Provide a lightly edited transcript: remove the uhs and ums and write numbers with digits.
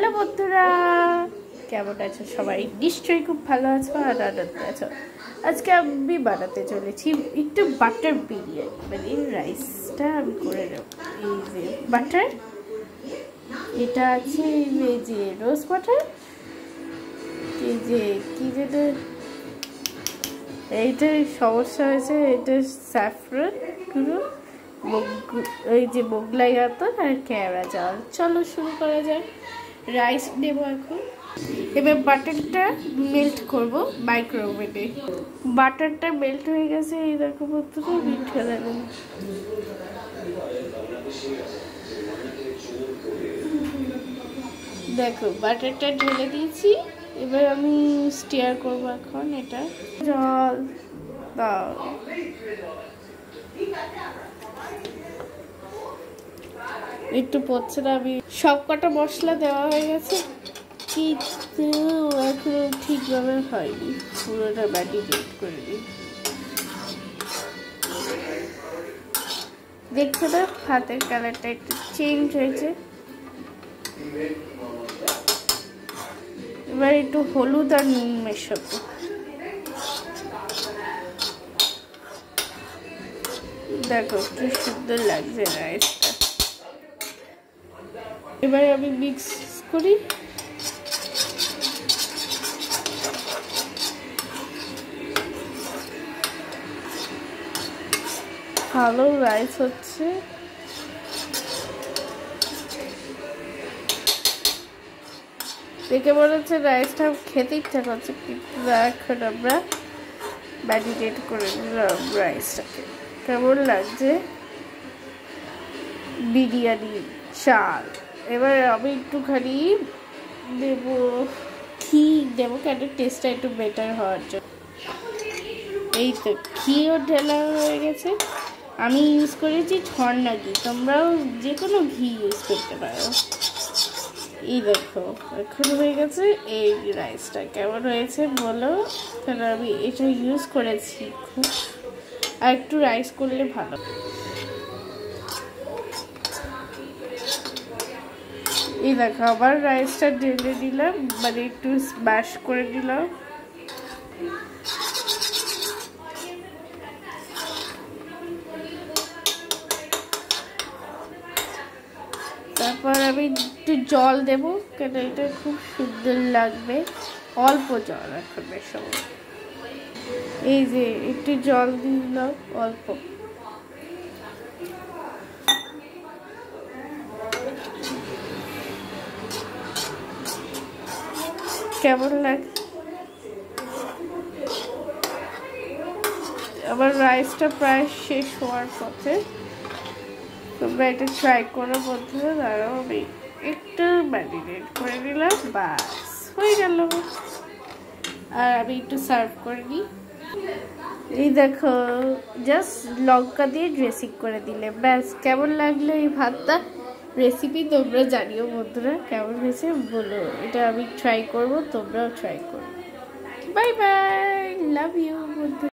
Hello বন্ধুরা, কেমন আছো সবাই? নিশ্চয়ই খুব ভালো আছো আর আনন্দ আছো। আজকে আমি বানাতে চলেছি একটু বাটার বিরিয়ানি, মানে রাইসটা আমি করে নেব। এই যে বাটার, এটা আছে এই যে রোজ বাটার, এই যে কি যেটা এইটার সমস্যা হয়েছে, এটা স্যাফরন গুঁড়ো, এই যে মোগলাই আতর আর কেওড়া জল। চলো শুরু করা যায়। রাইস নেব এখন। এবার বাটারটা মেল্ট করব মাইক্রোওয়েভে। বাটারটা মেল্ট হয়ে গেছে, এই দেখো বন্ধুরা, মিঠে দেখুন। দেখো বাটারটা ঢেলে দিয়েছি। এবার আমি স্টিয়ার করবো এখন। এটা জল দাও, একটু পড়ছে না। আমি সব কটা মশলা দেওয়া হয়ে গেছে, কিন্তু এখন ঠিকভাবে হয়নি। পুরোটা ম্যারিনেট করে দিই। দেখছো না হাতের কালারটা একটু চেঞ্জ হয়েছে। এবার একটু হলুদ আর নুন মেশাবো। দেখো কি সুন্দর লাগছে রাইসটা। এবার আমি মিক্স করি। ভালো রাইস হচ্ছে। দেখে মনে হচ্ছে রাইসটা খেতে ইচ্ছা করছে, কিন্তু এখন আমরা ম্যারিনেট করে নিলাম রাইসটাকে। কেমন লাগছে বিরিয়ানি চাল। এবার আমি একটুখানি দেবো ঘি, দেবো কেন টেস্টটা একটু বেটার হওয়ার জন্য। এই তো ঘিও ঢেলা হয়ে গেছে। আমি ইউজ করেছি ঝর্ণা ঘি, তোমরাও যে কোনো ঘি ইউজ করতে পারো। এই দেখো এখন হয়ে গেছে। এই রাইসটা কেমন হয়েছে বলো, কারণ আমি এটা ইউজ করেছি খুব। আর একটু রাইস করলে ভালো। এই দেখো আবার রাইসটা ঢেলে দিলাম, মানে একটু স্ম্যাশ করে দিলাম। তারপর আমি একটু জল দেবো, কেন এটা খুব সুন্দর লাগবে। অল্প জল এখন মেশাবো। এই যে একটু জল দিলাম অল্প। কেমন লাগে? আবার রাইসটা প্রায় শেষ হওয়ার পথে। তোমরা এটা ট্রাই করো বন্ধুরা। দাঁড়াও আমি একটু ম্যারিনেট করে নিলাম, বাস হয়ে গেল। আর আমি একটু সার্ভ করে নিই। এই দেখো জাস্ট লঙ্কা দিয়ে ড্রেসিং করে দিলে, ব্যাস। কেমন লাগলো এই ভাতটা? রেসিপি তোমরা জানিও বন্ধুরা, কেমন হয়েছে বলো। এটা আমি ট্রাই করবো, তোমরাও ট্রাই করো। বাই বাই, লাভ ইউ বন্ধুরা।